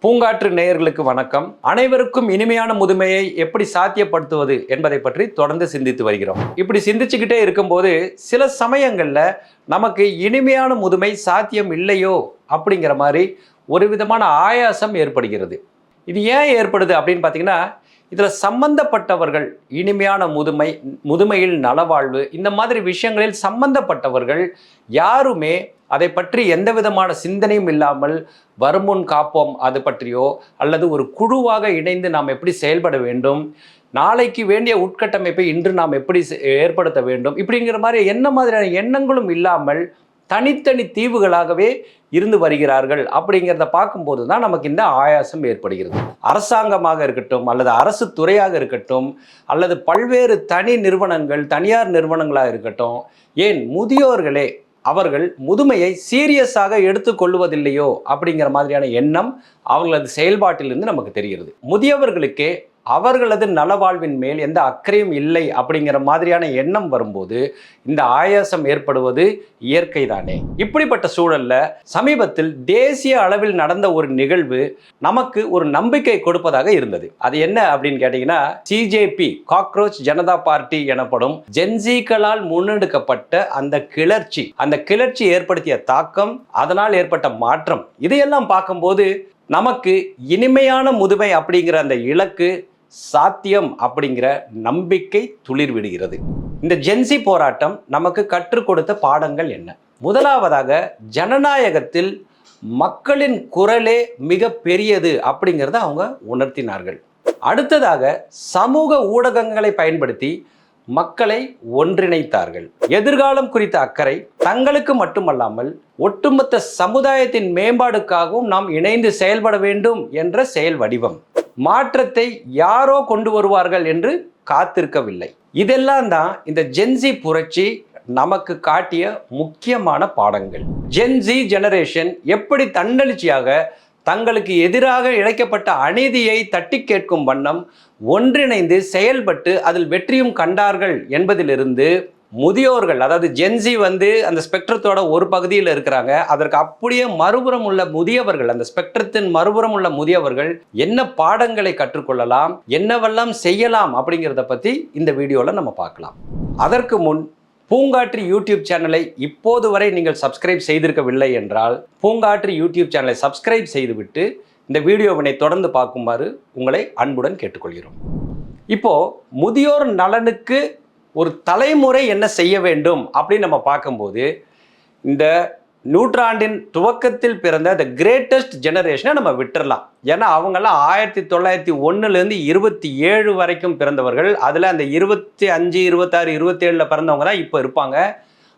பூங்காற்று நேயர்களுக்கு வணக்கம். அனைவருக்கும் இனிமையான முதுமையை எப்படி சாத்தியப்படுத்துவது என்பதை பற்றி தொடர்ந்து சிந்தித்து வருகிறோம். இப்படி சிந்திச்சுக்கிட்டே இருக்கும்போது சில சமயங்கள்ல நமக்கு இனிமையான முதுமை சாத்தியம் இல்லையோ அப்படிங்கிற மாதிரி ஒரு விதமான ஆயாசம் ஏற்படுகிறது. இது ஏன் ஏற்படுது அப்படின்னு பார்த்தீங்கன்னா, இதில் சம்பந்தப்பட்டவர்கள் இனிமையான முதுமையில் நலவாழ்வு இந்த மாதிரி விஷயங்களில் சம்பந்தப்பட்டவர்கள் யாருமே அதை பற்றி எந்த விதமான சிந்தனையும் இல்லாமல் வருமுன் காப்போம் அது பற்றியோ அல்லது ஒரு குழுவாக இணைந்து நாம் எப்படி செயல்பட வேண்டும், நாளைக்கு வேண்டிய உட்கட்டமைப்பை இன்று நாம் எப்படி ஏற்படுத்த வேண்டும் இப்படிங்கிற மாதிரி என்ன மாதிரியான எண்ணங்களும் இல்லாமல் தனித்தனி தீவுகளாகவே இருந்து வருகிறார்கள். அப்படிங்கிறத பார்க்கும்போது தான் நமக்கு இந்த ஆயாசம் ஏற்படுகிறது. அரசாங்கமாக இருக்கட்டும் அல்லது அரசு துறையாக இருக்கட்டும் அல்லது பல்வேறு தனி நிறுவனங்கள் தனியார் நிறுவனங்களாக இருக்கட்டும், ஏன் முதியோர்களே அவர்கள் முதுமையை சீரியஸாக எடுத்துக்கொள்வதில்லையோ அப்படிங்கிற மாதிரியான எண்ணம் அவர்களது செயல்பாட்டிலிருந்து நமக்கு தெரிகிறது. முதியவர்களுக்கே அவர்களது நலவாழ்வின் மேல் எந்த அக்கறையும் இல்லை அப்படிங்கிற மாதிரியான எண்ணம் வரும்போது இந்த ஆயாசம் ஏற்படுவது இயற்கை தானே. இப்படிப்பட்ட சூழல்ல சமீபத்தில் தேசிய அளவில் நடந்த ஒரு நிகழ்வு நமக்கு ஒரு நம்பிக்கை கொடுப்பதாக இருந்தது. அது என்ன அப்படின்னு கேட்டீங்கன்னா, சிஜேபி காக்ரோச் ஜனதா பார்ட்டி எனப்படும் ஜென்சிகளால் முன்னெடுக்கப்பட்ட அந்த கிளர்ச்சி ஏற்படுத்திய தாக்கம், அதனால் ஏற்பட்ட மாற்றம், இதையெல்லாம் பார்க்கும்போது நமக்கு இனிமையான முதுமை அப்படிங்கிற அந்த இலக்கு சாத்தியம் அப்படிங்கிற நம்பிக்கை துளிர் விடுகிறது. இந்த ஜென்சி போராட்டம் நமக்கு கற்றுக் கொடுத்த பாடங்கள் என்ன? முதலாவதாக, ஜனநாயகத்தில் மக்களின் குரலே மிக பெரியது அப்படிங்கிறத அவங்க உணர்த்தினார்கள். அடுத்ததாக, சமூக ஊடகங்களை பயன்படுத்தி மக்களை ஒன்றிணைத்தார்கள். எதிர்காலம் குறித்த அக்கறை தங்களுக்கு மட்டுமல்லாமல் ஒட்டுமொத்த சமுதாயத்தின் மேம்பாடுக்காகவும் நாம் இணைந்து செயல்பட வேண்டும் என்ற செயல் வடிவம். மாற்றத்தை யாரோ கொண்டு வருவார்கள் என்று காத்திருக்கவில்லை. இதெல்லாம் தான் இந்த ஜென்சி புரட்சி நமக்கு காட்டிய முக்கியமான பாடங்கள். ஜென்சி ஜெனரேஷன் எப்படி தன்னெழுச்சியாக தங்களுக்கு எதிராக இழைக்கப்பட்ட அநீதியை தட்டி கேட்கும் வண்ணம் ஒன்றிணைந்து செயல்பட்டு அதில் வெற்றியும் கண்டார்கள் என்பதிலிருந்து, முதியோர்கள் அதாவது ஜென்சி அந்த ஸ்பெக்ட்ரத்தோட ஒரு பகுதியில் இருக்கிறாங்க, அதற்கு அப்படியே மறுபுறம் உள்ள முதியவர்கள், அந்த ஸ்பெக்ட்ரத்தின் மறுபுறம் உள்ள முதியவர்கள் என்ன பாடங்களை கற்றுக்கொள்ளலாம், என்னவெல்லாம் செய்யலாம் அப்படிங்கிறத பற்றி இந்த வீடியோவில் நம்ம பார்க்கலாம். அதற்கு முன் பூங்காற்று யூடியூப் சேனலை இப்போது வரை நீங்கள் சப்ஸ்கிரைப் செய்திருக்கவில்லை என்றால் பூங்காற்று யூடியூப் சேனலை சப்ஸ்கிரைப் செய்துவிட்டு இந்த வீடியோவினை தொடர்ந்து பார்க்குமாறு உங்களை அன்புடன் கேட்டுக்கொள்கிறோம். இப்போ முதியோர் நலனுக்கு ஒரு தலைமுறை என்ன செய்ய வேண்டும் அப்படின்னு நம்ம பார்க்கும்போது, இந்த நூற்றாண்டின் துவக்கத்தில் பிறந்த த கிரேட்டஸ்ட் ஜெனரேஷனை நம்ம விட்டுறலாம். ஏன்னா அவங்கெல்லாம் 1901 27 வரைக்கும் பிறந்தவர்கள். அதில் அந்த 25, 26, 27 பிறந்தவங்க தான் இப்போ இருப்பாங்க.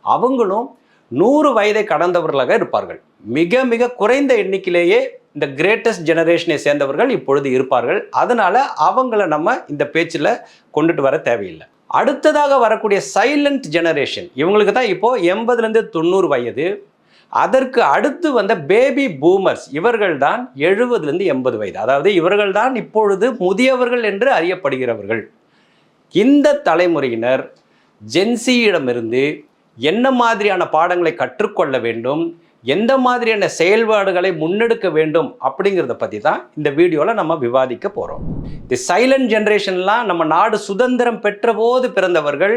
அவங்களும் 100 வயதை கடந்தவர்களாக இருப்பார்கள். மிக மிக குறைந்த எண்ணிக்கையிலேயே இந்த கிரேட்டஸ்ட் ஜெனரேஷனை சேர்ந்தவர்கள் இப்பொழுது இருப்பார்கள். அதனால அவங்கள நம்ம இந்த பேச்சில் கொண்டுட்டு வர தேவையில்லை. அடுத்ததாக வரக்கூடிய சைலண்ட் ஜெனரேஷன், இவங்களுக்கு தான் இப்போ 80 90 வயது. அதற்கு அடுத்து வந்த பேபி பூமர்ஸ், இவர்கள் தான் 70 80 வயது. அதாவது இவர்கள் தான் இப்பொழுது முதியவர்கள் என்று அறியப்படுகிறவர்கள். இந்த தலைமுறையினர் ஜென்சியிடமிருந்து என்ன மாதிரியான பாடங்களை கற்றுக்கொள்ள வேண்டும், எந்த மாதிரியான செயல்பாடுகளை முன்னெடுக்க வேண்டும் அப்படிங்கிறத பற்றி தான் இந்த வீடியோவில் நம்ம விவாதிக்க போகிறோம். இந்த சைலண்ட் ஜெனரேஷன்லாம் நம்ம நாடு சுதந்திரம் பெற்ற போது பிறந்தவர்கள்,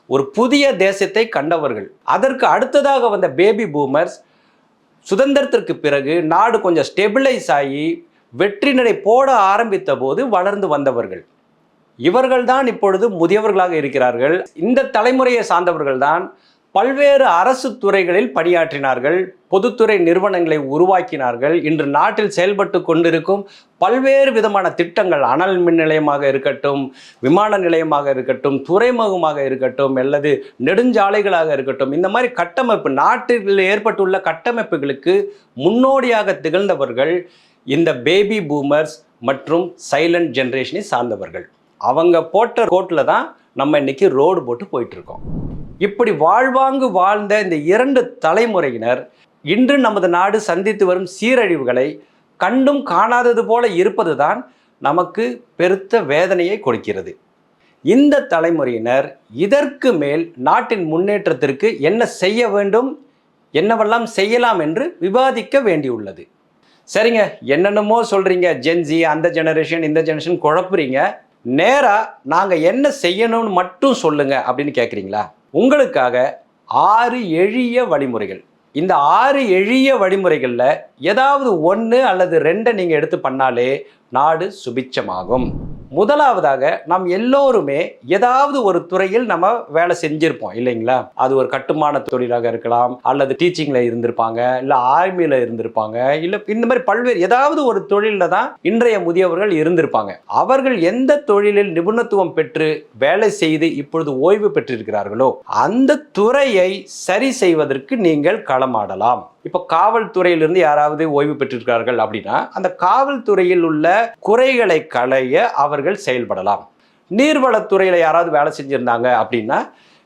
ஒரு புதிய தேசத்தை கண்டவர்கள். அதற்கு அடுத்ததாக வந்த பேபி பூமர்ஸ், சுதந்திரத்திற்கு பிறகு நாடு கொஞ்சம் ஸ்டெபிளைஸ் ஆகி வெற்றி நடை போட ஆரம்பித்த போது வளர்ந்து வந்தவர்கள். இவர்கள்தான் இப்பொழுது முதியவர்களாக இருக்கிறார்கள். இந்த தலைமுறையை சார்ந்தவர்கள் தான் பல்வேறு அரசு துறைகளில் பணியாற்றினார்கள், பொதுத்துறை நிறுவனங்களை உருவாக்கினார்கள். இன்று நாட்டில் செயல்பட்டு கொண்டிருக்கும் பல்வேறு விதமான திட்டங்கள், அனல் மின் நிலையமாக இருக்கட்டும், விமான நிலையமாக இருக்கட்டும், துறைமுகமாக இருக்கட்டும், அல்லது நெடுஞ்சாலைகளாக இருக்கட்டும், இந்த மாதிரி கட்டமைப்பு, நாட்டில் ஏற்பட்டுள்ள கட்டமைப்புகளுக்கு முன்னோடியாக திகழ்ந்தவர்கள் இந்த பேபி பூமர்ஸ் மற்றும் சைலண்ட் ஜெனரேஷனை சார்ந்தவர்கள். அவங்க போட்ட கோட்டில் தான் நம்ம இன்னைக்கு ரோடு போட்டு போயிட்டு இருக்கோம். இப்படி வாழ்வாங்கு வாழ்ந்த இந்த 2 தலைமுறையினர் இன்று நமது நாடு சந்தித்து வரும் சீரழிவுகளை கண்டும் காணாதது போல இருப்பது தான் நமக்கு பெருத்த வேதனையை கொடுக்கிறது. இந்த தலைமுறையினர் இதற்கு மேல் நாட்டின் முன்னேற்றத்திற்கு என்ன செய்ய வேண்டும், என்னவெல்லாம் செய்யலாம் என்று விவாதிக்க வேண்டியுள்ளது. சரிங்க, என்னென்னமோ சொல்றீங்க, ஜென்சி, அந்த ஜெனரேஷன், இந்த ஜெனரேஷன் குழப்புறீங்க. நேரா நாங்க என்ன செய்யணும்னு மட்டும் சொல்லுங்க அப்படின்னு கேட்குறீங்களா? உங்களுக்காக 6 எளிய வழிமுறைகள். இந்த 6 எளிய வழிமுறைகள்ல ஏதாவது 1 அல்லது 2 நீங்க எடுத்து பண்ணாலே நாடு சுபிட்சமாகும். முதலாவதாக நாம் எல்லோருமே ஏதாவது ஒரு துறையில் நம்ம வேலை செஞ்சிருப்போம் இல்லைங்களா? அது ஒரு கட்டுமான தொழிலாக இருக்கலாம், அல்லது டீச்சிங்ல இருந்திருப்பாங்க, இல்ல ஆர்மியில இருந்திருப்பாங்க, இல்ல இந்த மாதிரி பல்வேறு ஏதாவது ஒரு தொழில தான் இன்றைய முதியவர்கள் இருந்திருப்பாங்க. அவர்கள் எந்த தொழிலில் நிபுணத்துவம் பெற்று வேலை செய்து இப்பொழுது ஓய்வு பெற்றிருக்கிறார்களோ அந்த துறையை சரி செய்வதற்கு நீங்கள் களமாடலாம். இப்போ காவல்துறையிலிருந்து யாராவது ஓய்வு பெற்றிருக்கிறார்கள் அப்படின்னா அந்த காவல்துறையில் உள்ள குறைகளை களைய அவர்கள் செயல்படலாம். நீர்வளத்துறையில் யாராவது வேலை செஞ்சிருந்தாங்க அப்படின்னா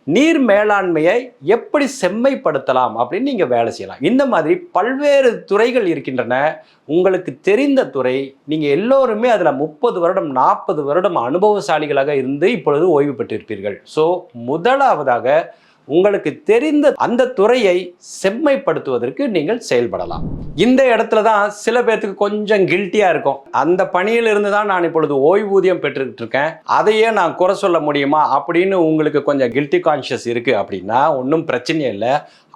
நீர் மேலாண்மையை எப்படி செம்மைப்படுத்தலாம் அப்படின்னு நீங்க வேலை செய்யலாம். இந்த மாதிரி பல்வேறு துறைகள் இருக்கின்றன. உங்களுக்கு தெரிந்த துறை, நீங்க எல்லோருமே அதுல 30 வருடம் 40 வருடம் அனுபவசாலிகளாக இருந்து இப்பொழுது ஓய்வு பெற்றிருப்பீர்கள். ஸோ முதலாவதாக உங்களுக்கு தெரிந்த அந்த துறையை செம்மைப்படுத்துவதற்கு நீங்கள் செயல்படலாம். இந்த இடத்துல தான் சில பேருக்கு கொஞ்சம் கில்ட்டியா இருக்கும். அந்த பணியிலிருந்து தான் நான் இப்பொழுது ஓய்வூதியம் பெற்றுக்கிட்டு இருக்கேன், அதையே நான் குறை சொல்ல முடியுமா அப்படின்னு உங்களுக்கு கொஞ்சம் கில்ட்டி கான்ஷியஸ் இருக்கு அப்படின்னா ஒன்றும் பிரச்சனை இல்லை.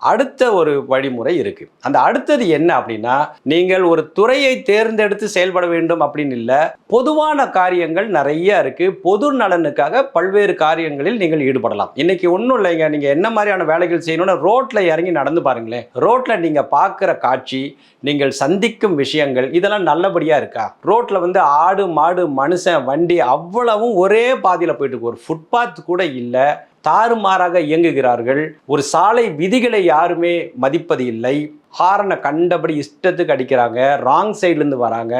அடுத்த ஒரு வழிமுறை இருக்கு. அந்த அடுத்தது என்ன அப்படின்னா, நீங்கள் ஒரு துறையை தேர்ந்தெடுத்து செயல்பட வேண்டும் அப்படின்னு இல்லை, பொதுவான காரியங்கள் நிறைய இருக்கு. பொது நலனுக்காக பல்வேறு காரியங்களில் நீங்கள் ஈடுபடலாம். இன்னைக்கு ஒன்றும் இல்லைங்க, நீங்க என்ன மாதிரியான வேலைகள் செய்யணும்னு ரோட்ல இறங்கி நடந்து பாருங்களேன். ரோட்ல நீங்க பார்க்குற காட்சி, நீங்கள் சந்திக்கும் விஷயங்கள் இதெல்லாம் நல்லபடியா இருக்கா? ரோட்ல வந்து ஆடு மாடு மனுஷன் வண்டி அவ்வளவும் ஒரே பாதையில் போயிட்டு இருக்கு. ஒரு ஃபுட்பாத் கூட இல்லை, தாறுமாறாக இயங்குகிறார்கள். ஒரு சாலை விதிகளை யாருமே மதிப்பது இல்லை. ஹாரனை கண்டபடி இஷ்டத்துக்கு அடிக்கிறாங்க, ராங் சைட்லேருந்து வராங்க,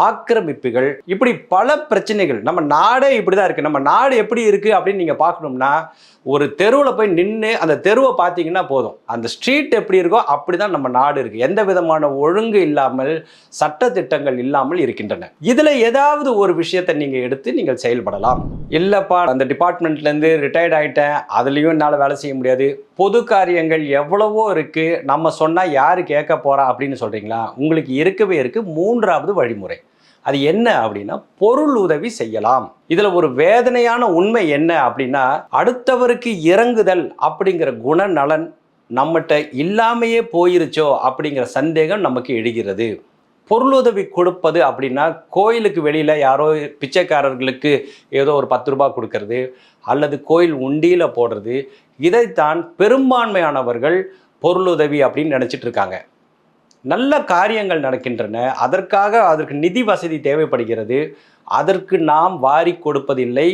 ஆக்கிரமிப்புகள், இப்படி பல பிரச்சனைகள். நம்ம நாடே இப்படிதான் இருக்கு. நம்ம நாடு எப்படி இருக்கு அப்படின்னு நீங்க பார்க்கணும்னா ஒரு தெருவில் போய் நின்று அந்த தெருவை பார்த்தீங்கன்னா போதும், அந்த ஸ்ட்ரீட் எப்படி இருக்கோ அப்படிதான் நம்ம நாடு இருக்கு. எந்த விதமான ஒழுங்கு இல்லாமல், சட்டத்திட்டங்கள் இல்லாமல் இருக்கின்றன. இதுல ஏதாவது ஒரு விஷயத்தை நீங்க எடுத்து நீங்கள் செயல்படலாம். இல்லப்பா அந்த டிபார்ட்மெண்ட்ல இருந்து ரிட்டையர்ட் ஆயிட்டேன், அதுலயும் என்னால் வேலை செய்ய முடியாது, பொது காரியங்கள் எவ்வளவோ இருக்கு, நம்ம சொன்னா யாரு கேட்க போறா அப்படின்னு சொல்றீங்களா? உங்களுக்கு இருக்கவே இருக்கு 3வது வழிமுறை. அது என்ன அப்படின்னா பொருள் உதவி செய்யலாம். இதுல ஒரு வேதனையான உண்மை என்ன அப்படின்னா, அடுத்தவருக்கு இறங்குதல் அப்படிங்கிற குணநலன் நம்மகிட்ட இல்லாமையே போயிருச்சோ அப்படிங்கிற சந்தேகம் நமக்கு எழுகிறது. பொருளுதவி கொடுப்பது அப்படின்னா கோயிலுக்கு வெளியில யாரோ பிச்சைக்காரர்களுக்கு ஏதோ ஒரு 10 ரூபாய் கொடுக்கறது அல்லது கோயில் உண்டியில போடுறது, இதைத்தான் பெரும்பான்மையானவர்கள் பொருளுதவி அப்படின்னு நினைச்சிட்டு இருக்காங்க. நல்ல காரியங்கள் நடக்கின்றன, அதற்கு நிதி வசதி தேவைப்படுகிறது, அதற்கு நாம் வாரி கொடுப்பதில்லை,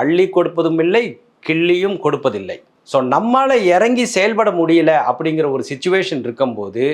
அள்ளி கொடுப்பதும் இல்லை, கிள்ளியும் கொடுப்பதில்லை. ஸோ நம்மளால் இறங்கி செயல்பட முடியல அப்படிங்கிற ஒரு சிச்சுவேஷன் இருக்கும்போது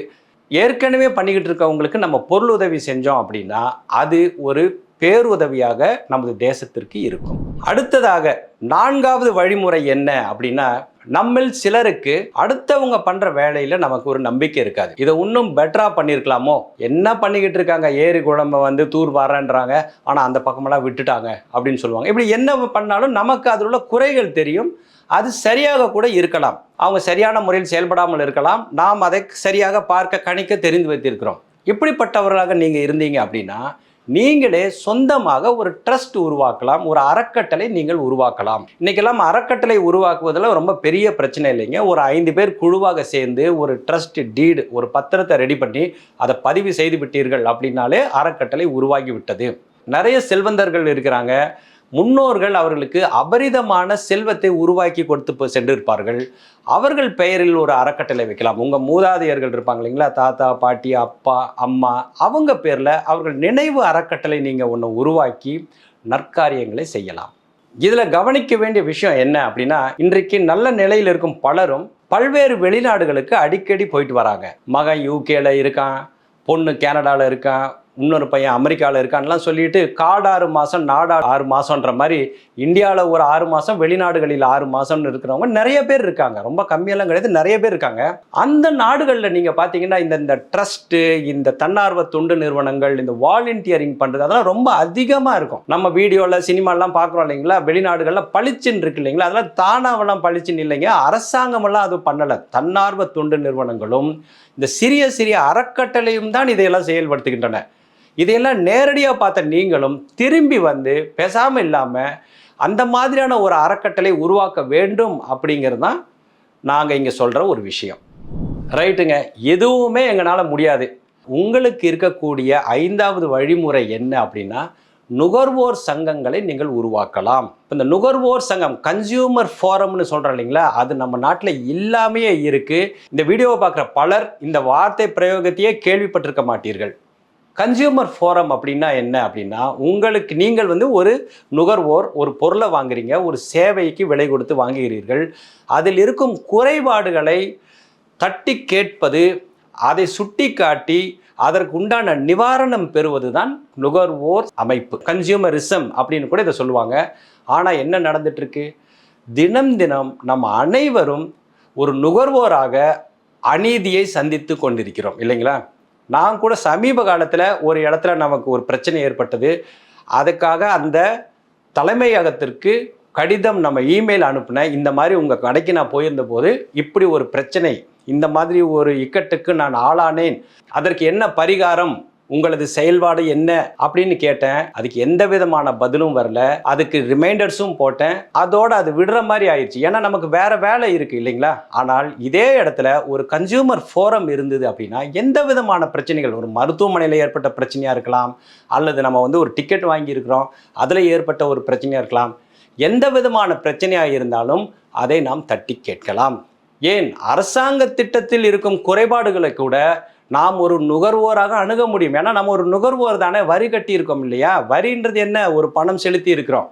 ஏற்கனவே பண்ணிக்கிட்டு இருக்கவங்களுக்கு நம்ம பொருள் உதவி செஞ்சோம் அப்படின்னா அது ஒரு பேருதவியாக நமது தேசத்திற்கு இருக்கும். அடுத்ததாக 4வது வழிமுறை என்ன அப்படின்னா, நம்மில் சிலருக்கு அடுத்தவங்க பண்ற வேலையில நமக்கு ஒரு நம்பிக்கை இருக்காது. இதை இன்னும் பெட்டரா பண்ணியிருக்கலாமோ, என்ன பண்ணிக்கிட்டு இருக்காங்க, ஏரி குழம்ப வந்து தூர் வாரன்றாங்க, ஆனா அந்த பக்கமெல்லாம் விட்டுட்டாங்க அப்படின்னு சொல்லுவாங்க. இப்படி என்ன பண்ணாலும் நமக்கு அதில் உள்ள குறைகள் தெரியும். அது சரியாக கூட இருக்கலாம், அவங்க சரியான முறையில் செயல்படாமல் இருக்கலாம், நாம் அதை சரியாக பார்க்க கணிக்க தெரிந்து வைத்திருக்கிறோம். இப்படிப்பட்டவர்களாக நீங்க இருந்தீங்க அப்படின்னா நீங்களே சொந்தமாக ஒரு ட்ரஸ்ட் உருவாக்கலாம், ஒரு அறக்கட்டளை நீங்கள் உருவாக்கலாம். இன்னைக்கெல்லாம் அறக்கட்டளை உருவாக்குவதில் ரொம்ப பெரிய பிரச்சனை இல்லைங்க. ஒரு 5 பேர் குழுவாக சேர்ந்து ஒரு ட்ரஸ்ட் டீடு, ஒரு பத்திரத்தை ரெடி பண்ணி அதை பதிவு செய்து விட்டீர்கள் அப்படின்னாலே அறக்கட்டளை உருவாகி விட்டது. நிறைய செல்வந்தர்கள் இருக்கிறாங்க, முன்னோர்கள் அவர்களுக்கு அபரிதமான செல்வத்தை உருவாக்கி கொடுத்து சென்றிருப்பார்கள். அவர்கள் பெயரில் ஒரு அறக்கட்டளை வைக்கலாம். உங்கள் மூதாதையர்கள் இருப்பாங்க இல்லைங்களா, தாத்தா பாட்டி அப்பா அம்மா, அவங்க பேரில் அவர்கள் நினைவு அறக்கட்டளை நீங்கள் ஒன்று உருவாக்கி நற்காரியங்களை செய்யலாம். இதில் கவனிக்க வேண்டிய விஷயம் என்ன அப்படின்னா, இன்றைக்கு நல்ல நிலையில் இருக்கும் பலரும் பல்வேறு வெளிநாடுகளுக்கு அடிக்கடி போயிட்டு வராங்க. மகன் யூகேல இருக்கான், பொண்ணு கனடாவில் இருக்கான், இன்னொரு பையன் அமெரிக்காவில் இருக்கான்லாம் சொல்லிட்டு காடு 6 மாதம் நாடு 6 மாதம்ன்ற மாதிரி இந்தியாவில் ஒரு 6 மாதம் வெளிநாடுகளில் 6 மாதம்னு இருக்கிறவங்க நிறைய பேர் இருக்காங்க. ரொம்ப கம்மியெல்லாம் கிடையாது, நிறைய பேர் இருக்காங்க. அந்த நாடுகளில் நீங்கள் பார்த்தீங்கன்னா இந்த ட்ரஸ்ட்டு, இந்த தன்னார்வ தொண்டு நிறுவனங்கள், இந்த வாலண்டியரிங் பண்ணுறது அதெல்லாம் ரொம்ப அதிகமாக இருக்கும். நம்ம வீடியோவில் சினிமாலாம் பார்க்குறோம் இல்லைங்களா, வெளிநாடுகளில் பளிச்சுன்னு இருக்கு இல்லைங்களா, அதெல்லாம் தானாவெல்லாம் பளிச்சுன்னு இல்லைங்க, அரசாங்கமெல்லாம் அது பண்ணலை. தன்னார்வ தொண்டு நிறுவனங்களும் இந்த சிறிய சிறிய அறக்கட்டளையும் தான் இதையெல்லாம் செயல்படுத்துகின்றன. இதையெல்லாம் நேரடியாக பார்த்த நீங்களும் திரும்பி வந்து பேசாமல் இல்லாமல் அந்த மாதிரியான ஒரு அறக்கட்டளை உருவாக்க வேண்டும் அப்படிங்கிறது தான் நாங்கள் இங்கே சொல்கிற ஒரு விஷயம். ரைட்டுங்க, எதுவுமே எங்களால் முடியாது. உங்களுக்கு இருக்கக்கூடிய 5வது வழிமுறை என்ன அப்படின்னா, நுகர்வோர் சங்கங்களை நீங்கள் உருவாக்கலாம். இந்த நுகர்வோர் சங்கம், கன்சியூமர் ஃபோரம்னு சொல்கிறோம் இல்லைங்களா, அது நம்ம நாட்டில் இல்லாமையே இருக்குது. இந்த வீடியோவை பார்க்குற பலர் இந்த வார்த்தை பிரயோகத்தையே கேள்விப்பட்டிருக்க மாட்டீர்கள். கன்சியூமர் ஃபோரம் அப்படின்னா என்ன அப்படின்னா, நீங்கள் வந்து ஒரு நுகர்வோர் ஒரு பொருளை வாங்குறீங்க, ஒரு சேவைக்கு விலை கொடுத்து வாங்குகிறீர்கள். அதில் இருக்கும் குறைபாடுகளை தட்டி கேட்பது, அதை சுட்டி காட்டி அதற்கு உண்டான நிவாரணம் பெறுவது தான் நுகர்வோர் அமைப்பு, கன்சியூமரிசம் அப்படின்னு கூட இதை சொல்லுவாங்க. ஆனால் என்ன நடந்துட்டு இருக்கு, தினம் தினம் நம்ம அனைவரும் ஒரு நுகர்வோராக அநீதியை சந்தித்து கொண்டிருக்கிறோம் இல்லைங்களா. நான் கூட சமீப காலத்தில் ஒரு இடத்துல நமக்கு ஒரு பிரச்சனை ஏற்பட்டது. அதுக்காக அந்த தலைமையகத்திற்கு கடிதம், நம்ம இமெயில் அனுப்பினேன். இந்த மாதிரி உங்கள் கடைக்கு நான் போயிருந்த போது இப்படி ஒரு பிரச்சனை, இந்த மாதிரி ஒரு இக்கட்டுக்கு நான் ஆளானேன், அதற்கு என்ன பரிகாரம், உங்களது செயல்பாடு என்ன அப்படின்னு கேட்டேன். அதுக்கு எந்த விதமான பதிலும் வரல. அதுக்கு ரிமைண்டர்ஸும் போட்டேன். அதோட அது விடுற மாதிரி ஆயிடுச்சு. ஏன்னா நமக்கு வேற வேலை இருக்கு இல்லைங்களா. ஆனால் இதே இடத்துல ஒரு கன்சியூமர் ஃபோரம் இருந்தது அப்படின்னா எந்த விதமான பிரச்சனைகள், ஒரு மருத்துவமனையில் ஏற்பட்ட பிரச்சனையா இருக்கலாம், அல்லது நம்ம வந்து ஒரு டிக்கெட் வாங்கியிருக்கிறோம் அதில் ஏற்பட்ட ஒரு பிரச்சனையா இருக்கலாம், எந்த விதமான பிரச்சனையாக இருந்தாலும் அதை நாம் தட்டி கேட்கலாம். ஏன் அரசாங்க திட்டத்தில் இருக்கும் குறைபாடுகளை கூட நாம் ஒரு நுகர்வோராக அணுக முடியும். ஏன்னா நம்ம ஒரு நுகர்வோர் தானே, வரி கட்டி இருக்கோம் இல்லையா. வரின்றது என்ன, ஒரு பணம் செலுத்தி இருக்கிறோம்.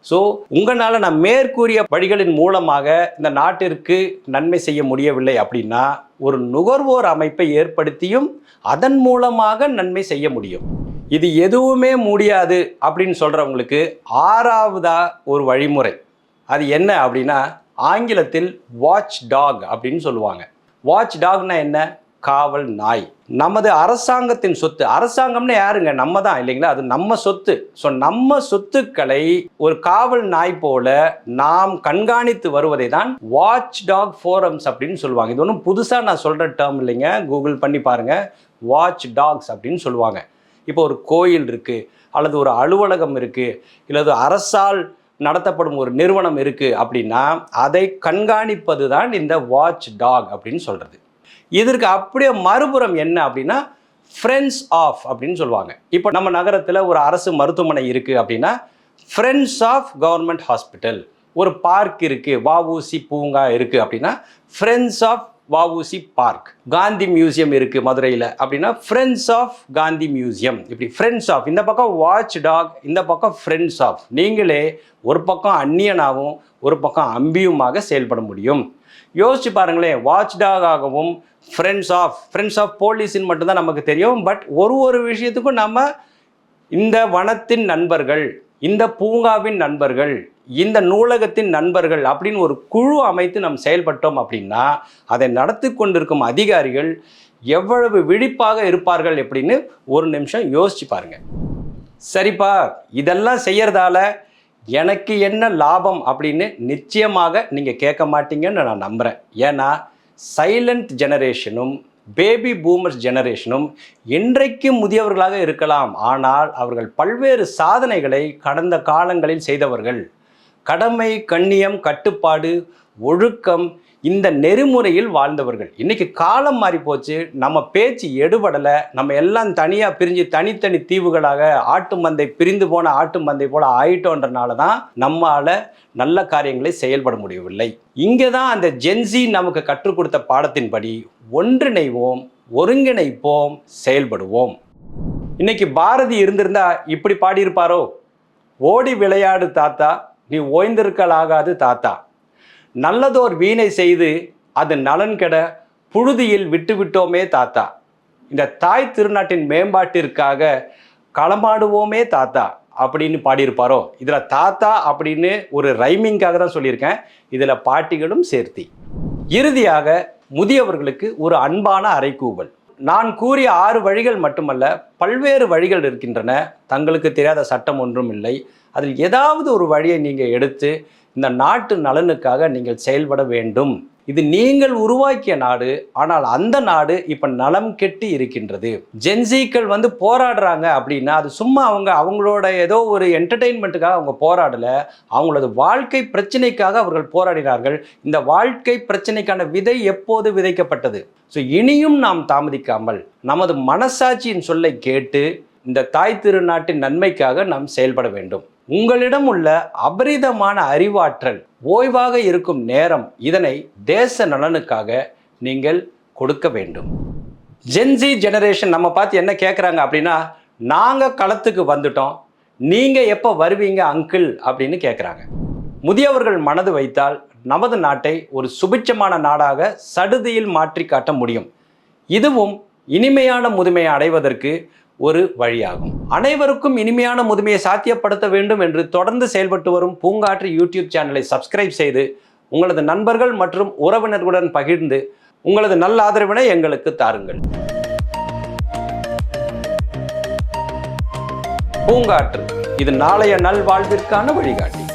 ஸோ உங்களால் நான் மேற்கூறிய வழிகளின் மூலமாக இந்த நாட்டிற்கு நன்மை செய்ய முடியவில்லை அப்படின்னா ஒரு நுகர்வோர் அமைப்பை ஏற்படுத்தியும் அதன் மூலமாக நன்மை செய்ய முடியும். இது எதுவுமே முடியாது அப்படின்னு சொல்கிறவங்களுக்கு 6வதா ஒரு வழிமுறை, அது என்ன அப்படின்னா ஆங்கிலத்தில் வாட்ச் டாக் அப்படின்னு சொல்லுவாங்க. வாட்ச் டாக்னா என்ன, காவல் நாய். நமது அரசாங்கத்தின் சொத்து, அரசாங்கம்னு யாருங்க, நம்ம தான் இல்லைங்களா, அது நம்ம சொத்து. ஸோ நம்ம சொத்துக்களை ஒரு காவல் நாய் போல நாம் கண்காணித்து வருவதை தான் வாட்ச் டாக் ஃபோரம்ஸ் அப்படின்னு சொல்லுவாங்க. இது ஒன்றும் புதுசாக நான் சொல்கிற டேர்ம் இல்லைங்க, கூகுள் பண்ணி பாருங்கள். வாட்ச் டாக்ஸ் அப்படின்னு சொல்லுவாங்க. இப்போ ஒரு கோயில் இருக்குது, அல்லது ஒரு அலுவலகம் இருக்குது, இல்லது அரசால் நடத்தப்படும் ஒரு நிறுவனம் இருக்குது அப்படின்னா அதை கண்காணிப்பது தான் இந்த வாட்ச் டாக் அப்படின்னு சொல்கிறது. இதற்கு அப்படியே மறுபுறம் என்ன அப்படின்னா ஃப்ரெண்ட்ஸ் ஆஃப் அப்படின்னு சொல்லுவாங்க. இப்போ நம்ம நகரத்தில் ஒரு அரசு மருத்துவமனை இருக்குது அப்படின்னா ஃப்ரெண்ட்ஸ் ஆஃப் கவர்மெண்ட் ஹாஸ்பிட்டல். ஒரு பார்க் இருக்குது, வஉசி பூங்கா இருக்குது அப்படின்னா friends of VOC park. Gandhi museum இருக்குது மதுரையில் அப்படின்னா ஃப்ரெண்ட்ஸ் ஆஃப் காந்தி மியூசியம். இப்படி ஃப்ரெண்ட்ஸ் ஆஃப், இந்த பக்கம் வாட்ச் டாக், இந்த பக்கம் ஃப்ரெண்ட்ஸ் ஆஃப். நீங்களே ஒரு பக்கம் அந்நியனாகவும் ஒரு பக்கம் அம்பியுமாக செயல்பட முடியும். யோசிச்சு பாருங்களேன், வாட்ச் டாகாகவும் ஃப்ரெண்ட்ஸ் ஆஃப் போலீஸின் மட்டும்தான் நமக்கு தெரியும். பட் ஒரு விஷயத்துக்கும் நம்ம இந்த வனத்தின் நண்பர்கள், இந்த பூங்காவின் நண்பர்கள், இந்த நூலகத்தின் நண்பர்கள் அப்படின்னு ஒரு குழு அமைத்து நாம் செயல்பட்டோம் அப்படின்னா அதை நடத்தி கொண்டிருக்கும் அதிகாரிகள் எவ்வளவு விழிப்பாக இருப்பார்கள் அப்படின்னு ஒரு நிமிஷம் யோசிச்சு பாருங்க. சரிப்பா, இதெல்லாம் செய்யறதால எனக்கு என்ன லாபம் அப்படின்னு நிச்சயமாக நீங்கள் கேட்க மாட்டீங்கன்னு நான் நம்புகிறேன். ஏன்னா சைலண்ட் ஜெனரேஷனும் பேபி பூமர்ஸ் ஜெனரேஷனும் இன்றைக்கு முதியவர்களாக இருக்கலாம், ஆனால் அவர்கள் பல்வேறு சாதனைகளை கடந்த காலங்களில் செய்தவர்கள். கடமை, கண்ணியம், கட்டுப்பாடு, ஒழுக்கம், இந்த நெறிமுறையில் வாழ்ந்தவர்கள். இன்னைக்கு காலம் மாறி போச்சு, நம்ம பேச்சு எடுபடலை, நம்ம எல்லாம் தனியாக பிரிஞ்சு தனித்தனி தீவுகளாக ஆட்டு மந்தை பிரிந்து போன ஆட்டு மந்தை போல ஆயிட்டோன்றனால தான் நம்மால் நல்ல காரியங்களை செயல்பட முடியவில்லை. இங்கே தான் அந்த ஜென்சி நமக்கு கற்றுக் கொடுத்த பாடத்தின்படி ஒன்றிணைவோம், ஒருங்கிணைப்போம், செயல்படுவோம். இன்னைக்கு பாரதி இருந்திருந்தா இப்படி பாடியிருப்பாரோ, ஓடி விளையாடு தாத்தா, நீ ஓய்ந்திருக்கலாகாது தாத்தா, நல்லதோர் வீணை செய்து அது நலன் கெட புழுதியில் விட்டுவிட்டோமே தாத்தா. இந்த தாய் திருநாட்டின் மேம்பாட்டிற்காக களமாடுவோமே தாத்தா அப்படின்னு பாடியிருப்பாரோ? இதில் தாத்தா அப்படின்னு ஒரு ரைமிங்காக தான் சொல்லியிருக்கேன், இதில் பாட்டிகளும் சேர்த்தி. இறுதியாக முதியவர்களுக்கு ஒரு அன்பான அறைகூவல். நான் கூறிய 6 வழிகள் மட்டுமல்ல, பல்வேறு வழிகள் இருக்கின்றன. தங்களுக்கு தெரியாத சட்டம் ஒன்றும் இல்லை. அதில் ஏதாவது ஒரு வழியை நீங்கள் எடுத்து இந்த நாட்டு நலனுக்காக நீங்கள் செயல்பட வேண்டும். இது நீங்கள் உருவாக்கிய நாடு, ஆனால் அந்த நாடு இப்ப நலம் கெட்டு இருக்கின்றது. ஜென்சிக்கள் போராடுறாங்க அப்படின்னா அது சும்மா அவங்களோட ஏதோ ஒரு என்டர்டெயின்மெண்ட்டுக்காக அவங்க போராடல, அவங்களோட வாழ்க்கை பிரச்சனைக்காக அவர்கள் போராடினார்கள். இந்த வாழ்க்கை பிரச்சனைக்கான விதை எப்போது விதைக்கப்பட்டது? ஸோ இனியும் நாம் தாமதிக்காமல் நமது மனசாட்சியின் சொல்லை கேட்டு இந்த தாய் திருநாட்டின் நன்மைக்காக நாம் செயல்பட வேண்டும். உங்களிடம் உள்ள அபரிதமான அறிவாற்றல், ஓய்வாக இருக்கும் நேரம், இதனை தேச நலனுக்காக நீங்கள் கொடுக்க வேண்டும். ஜென்சி ஜெனரேஷன் நம்ம பார்த்து என்ன கேட்குறாங்க அப்படின்னா, நாங்கள் களத்துக்கு வந்துட்டோம், நீங்கள் எப்போ வருவீங்க அங்கிள் அப்படின்னு கேட்குறாங்க. முதியவர்கள் மனது வைத்தால் நமது நாட்டை ஒரு சுபிட்சமான நாடாக சடுதியில் மாற்றி காட்ட முடியும். இதுவும் இனிமையான முதுமையை அடைவதற்கு ஒரு வழியாகும். அனைவருக்கும் இனிமையான முதுமையை சாத்தியப்படுத்த வேண்டும் என்று தொடர்ந்து செயல்பட்டு வரும் பூங்காற்று யூடியூப் சேனலை சப்ஸ்கிரைப் செய்து உங்களது நண்பர்கள் மற்றும் உறவினர்களுடன் பகிர்ந்து உங்களது நல்ல ஆதரவினை எங்களுக்கு தாருங்கள். பூங்காற்று, இது நாளைய நல்வாழ்விற்கான வழிகாட்டி.